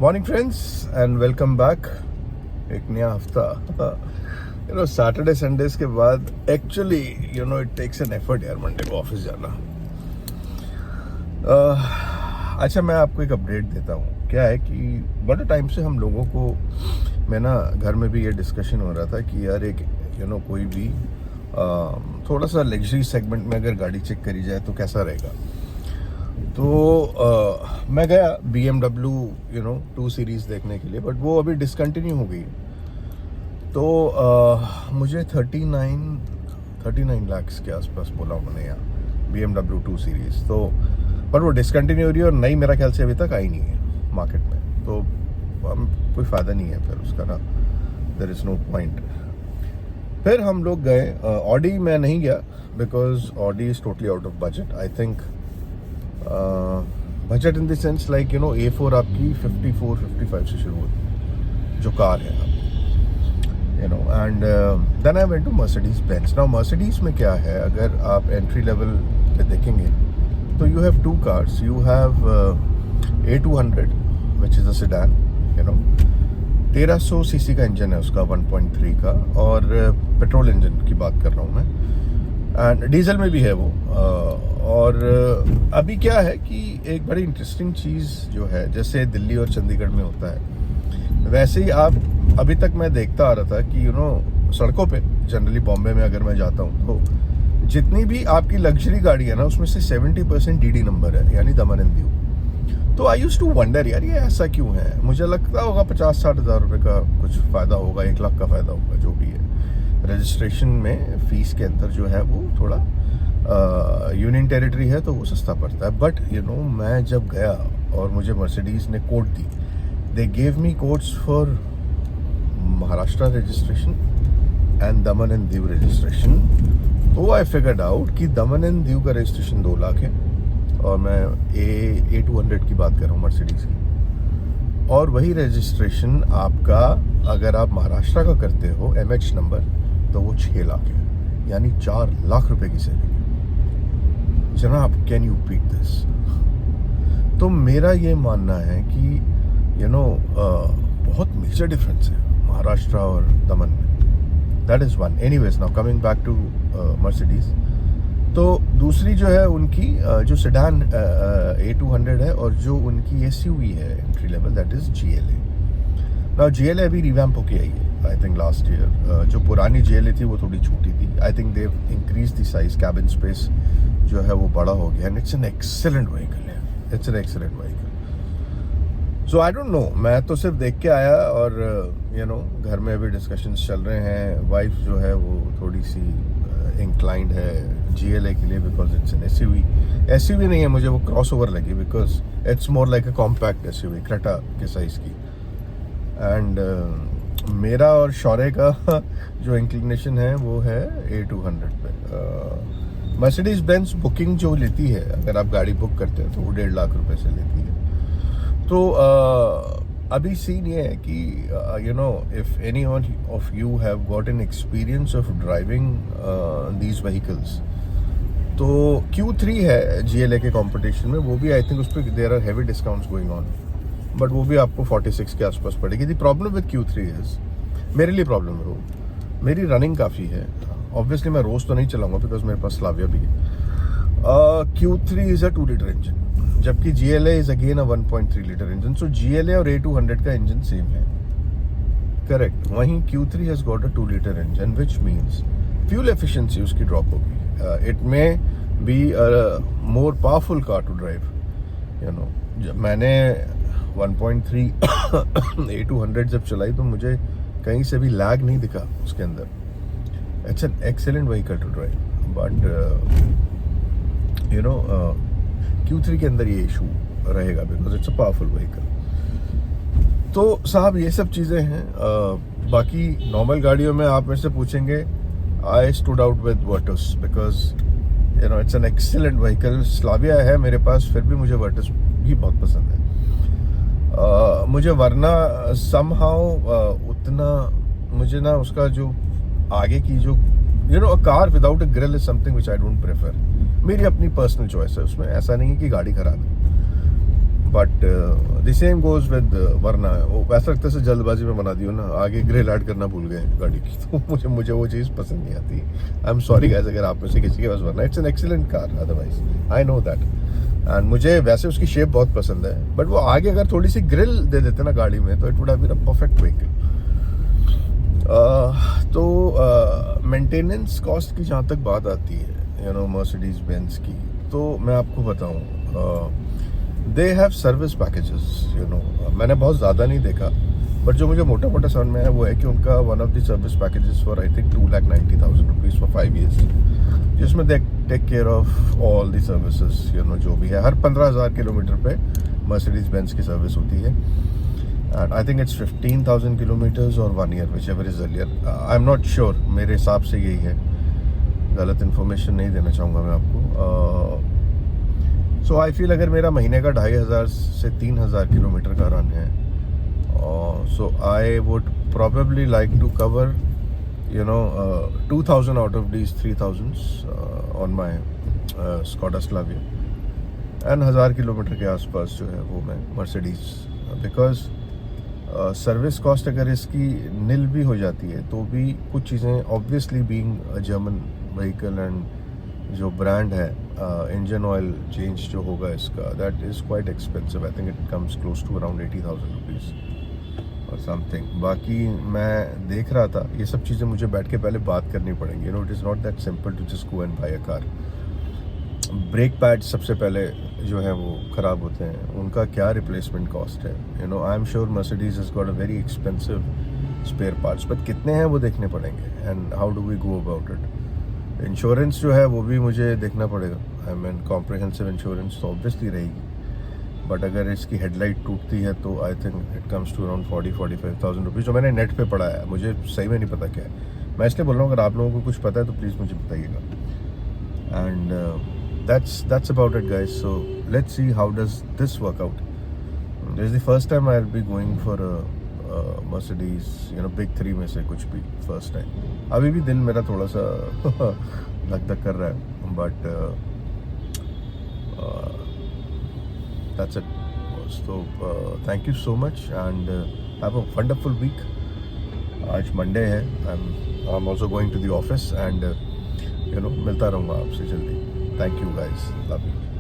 Morning friends and welcome back. एक नया हफ्ता सैटरडे संडेज के बाद actually it takes an effort यार मंडे को ऑफिस जाना। अच्छा, मैं आपको एक अपडेट देता हूँ। क्या है कि बड़े टाइम से हम लोगों को, मैं ना घर में भी ये डिस्कशन हो रहा था कि यार एक कोई भी थोड़ा सा लग्जरी सेगमेंट में अगर गाड़ी चेक करी जाए तो कैसा रहेगा। तो मैं गया BMW 2 सीरीज़ देखने के लिए, बट वो अभी डिसकंटिन्यू हो गई। तो मुझे 39 लाख के आसपास बोला उन्होंने यहाँ BMW 2 सीरीज़। तो पर वो डिसकंटिन्यू हो रही है और नई मेरा ख्याल से अभी तक आई नहीं है मार्केट में। तो हम कोई फ़ायदा नहीं है फिर उसका ना, देयर इज़ नो पॉइंट। फिर हम लोग गए ऑडी। मैं नहीं गया because Audi is totally out of budget. I think budget in the sense like A4 आपकी 54-55 से शुरू होती जो कार है आपकी, and then I went to Mercedes Benz. Now Mercedes में क्या है, अगर आप एंट्री लेवल पे देखेंगे तो you have 2 cars. You have A200 which is a sedan, 1300 CC का इंजन है उसका, 1.3 का, और पेट्रोल इंजन की बात कर रहा हूँ मैं, एंड डीजल में भी है वो। और अभी क्या है कि एक बड़ी इंटरेस्टिंग चीज़ जो है, जैसे दिल्ली और चंडीगढ़ में होता है, वैसे ही आप अभी तक मैं देखता आ रहा था कि सड़कों पे जनरली बॉम्बे में अगर मैं जाता हूँ तो जितनी भी आपकी लग्जरी गाड़ी है ना, उसमें से 70% DD नंबर है, यानी दमन एंड दीव। तो आई यूज्ड टू वंडर यार ये ऐसा क्यों है। मुझे लगता होगा 50-60 हज़ार रुपये का कुछ फ़ायदा होगा, 1 लाख का फ़ायदा होगा, जो भी है। रजिस्ट्रेशन में फ़ीस के अंदर जो है वो थोड़ा यूनियन टेरिटरी है तो वो सस्ता पड़ता है। बट मैं जब गया और मुझे मर्सिडीज़ ने code the, they gave me codes for Maharashtra registration and Daman and Diu registration. तो आई फिगर्ड आउट कि दमन एंड दीव का रजिस्ट्रेशन 2 लाख है, और मैं A200 की बात कर रहा हूँ मर्सिडीज़ की। और वही रजिस्ट्रेशन आपका अगर आप महाराष्ट्र का करते हो MH नंबर, तो वो 6 लाख है, यानी 4 लाख रुपए की सेविंग है। जनाब, कैन यू बीट दिस? तो मेरा ये मानना है कि बहुत मेजर डिफरेंस है महाराष्ट्र और दमन में। That is one. Anyways, now coming back to Mercedes. तो दूसरी जो है उनकी जो सेडान A200 है, और जो उनकी SUV है entry level, that is GLA। Now GLA अभी रिवैम्प होके आई है, आई थिंक लास्ट ईयर। जो पुरानी GLA थी वो थोड़ी छोटी थी। I think they increase the size, cabin space जो है वो बड़ा हो गया, and it's an excellent vehicle है। It's an excellent vehicle. So I don't know, मैं तो सिर्फ देख के आया, और घर में अभी डिस्कशंस चल रहे हैं। वाइफ जो है वो थोड़ी सी इंक्लाइंड है GLA के लिए, बिकॉज इट्स एन SUV नहीं है, मुझे वो क्रॉस ओवर लगी, because it's more like a compact SUV, Creta के साइज़ की। एंड मेरा और शौर्य का जो इंक्लिनेशन है वो है A200 पे। मर्सिडीज बेंज बुकिंग जो लेती है, अगर आप गाड़ी बुक करते हैं तो वो 1.5 लाख रुपए से लेती है। तो अभी सीन ये है कि if any one of you have got an experience of driving these vehicles, तो Q3 है GLA के कंपटीशन में, वो भी आई थिंक उस पर there are heavy discounts going on, but वो भी आपको 46 के आसपास पड़ेगी। दी प्रॉब्लम विद Q3 इज, मेरे लिए प्रॉब्लम है वो, मेरी रनिंग काफ़ी है। ऑब्वियसली मैं रोज़ तो नहीं चलाऊंगा बिकॉज मेरे पास स्लाविया भी है। Q3 is a 2 litre engine, जबकि GLA is again a 1.3 litre engine. So GLA और A200 का इंजन सेम है, करेक्ट। वहीं Q3 has got a 2 litre engine, which means fuel efficiency उसकी ड्रॉप होगी। It may be a more powerful car to drive. मैंने 1.3 A200 जब चलाई तो मुझे कहीं से भी लैग नहीं दिखा उसके अंदर। It's an excellent vehicle to drive, but Q3 के अंदर ये इशू रहेगा because it's a powerful vehicle. तो साहब ये सब चीज़ें हैं। बाकी नॉर्मल गाड़ियों में आप मेरे से पूछेंगे, I stood out with Virtus because it's an excellent vehicle. Slavia है मेरे पास, फिर भी मुझे वर्टस भी बहुत पसंद है। मुझे वरना समहाउ उतना मुझे ना उसका जो आगे की जो a car without a grill is something which I don't prefer. मेरी अपनी पर्सनल चॉइस है उसमें, ऐसा नहीं है कि गाड़ी खराब है। But the same goes with वरना वो ऐसा लगता है जल्दबाजी में बना दी हो ना, आगे ग्रिल ऐड करना भूल गए गाड़ी की, तो मुझे वो चीज़ पसंद नहीं आती। आई एम सॉरी गाइस अगर आप में से किसी के पास वरना, it's an excellent car otherwise, I know that. And मुझे वैसे उसकी शेप बहुत पसंद है, बट वो आगे अगर थोड़ी सी ग्रिल दे देते ना गाड़ी में तो it would have been a perfect vehicle. तो मेंटेनेंस कॉस्ट की जहाँ तक बात आती है मर्सिडीज बेंज की, तो मैं आपको बताऊँ दे हैव सर्विस पैकेजेस। मैंने बहुत ज़्यादा नहीं देखा, बट जो मुझे मोटा मोटा समझ में आया वो है कि उनका one of the service packages for I think 2,90,000 rupees for 5 years, जिसमें they take care of all the services जो भी है। हर 15,000 किलोमीटर पे मर्सिडीज बेंज की सर्विस होती है। And I think it's 15,000 kilometres और 1 year, whichever is earlier. I am not sure, मेरे हिसाब से यही है, गलत इन्फॉर्मेशन नहीं देना चाहूँगा मैं आपको। सो आई फील अगर मेरा महीने का 2,500 से 3,000 किलोमीटर का रन है, so I would probably like to cover 2,000 out of these 3,000 on my Skoda Slavia, and 1,000 kilometre के आसपास जो है वो मैं मर्सिडीज, बिकॉज सर्विस कॉस्ट अगर इसकी नील भी हो जाती है तो भी कुछ चीज़ें obviously being a German vehicle and जो ब्रांड है, इंजन ऑयल चेंज जो होगा इसका, that is quite expensive. I think it comes close to around 80,000 rupees और समथिंग। बाकी मैं देख रहा था, ये सब चीज़ें मुझे बैठ के पहले बात करनी पड़ेंगी। It is not that simple to just go and buy a car. Brake pad सबसे पहले जो है वो ख़राब होते हैं, उनका क्या रिप्लेसमेंट कॉस्ट है। I am sure Mercedes has got a very expensive spare parts, but कितने हैं वो देखने पड़ेंगे, and how do we go about it. Insurance जो है वो भी मुझे देखना पड़ेगा। आई मीन कॉम्प्रिहेंसिव इंश्योरेंस तो ऑब्वियसली रहेगी, बट अगर इसकी हेडलाइट टूटती है तो I think it comes to around 40,000-45,000 rupees, जो मैंने नेट पे पढ़ा है। मुझे सही में नहीं पता क्या है, मैं इसलिए बोल रहा हूँ अगर आप लोगों को कुछ पता है तो प्लीज़ मुझे बताइएगा। And that's about it, guys. So let's see how does this work out. This is the first time I'll be going for a Mercedes, big 3 में से कुछ भी first time. अभी भी दिल मेरा थोड़ा सा धक कर रहा है, but that's it. So thank you so much and have a wonderful week. आज Monday है, I'm also going to the office and मिलता रहूँगा आपसे जल्दी। Thank you guys. Love you.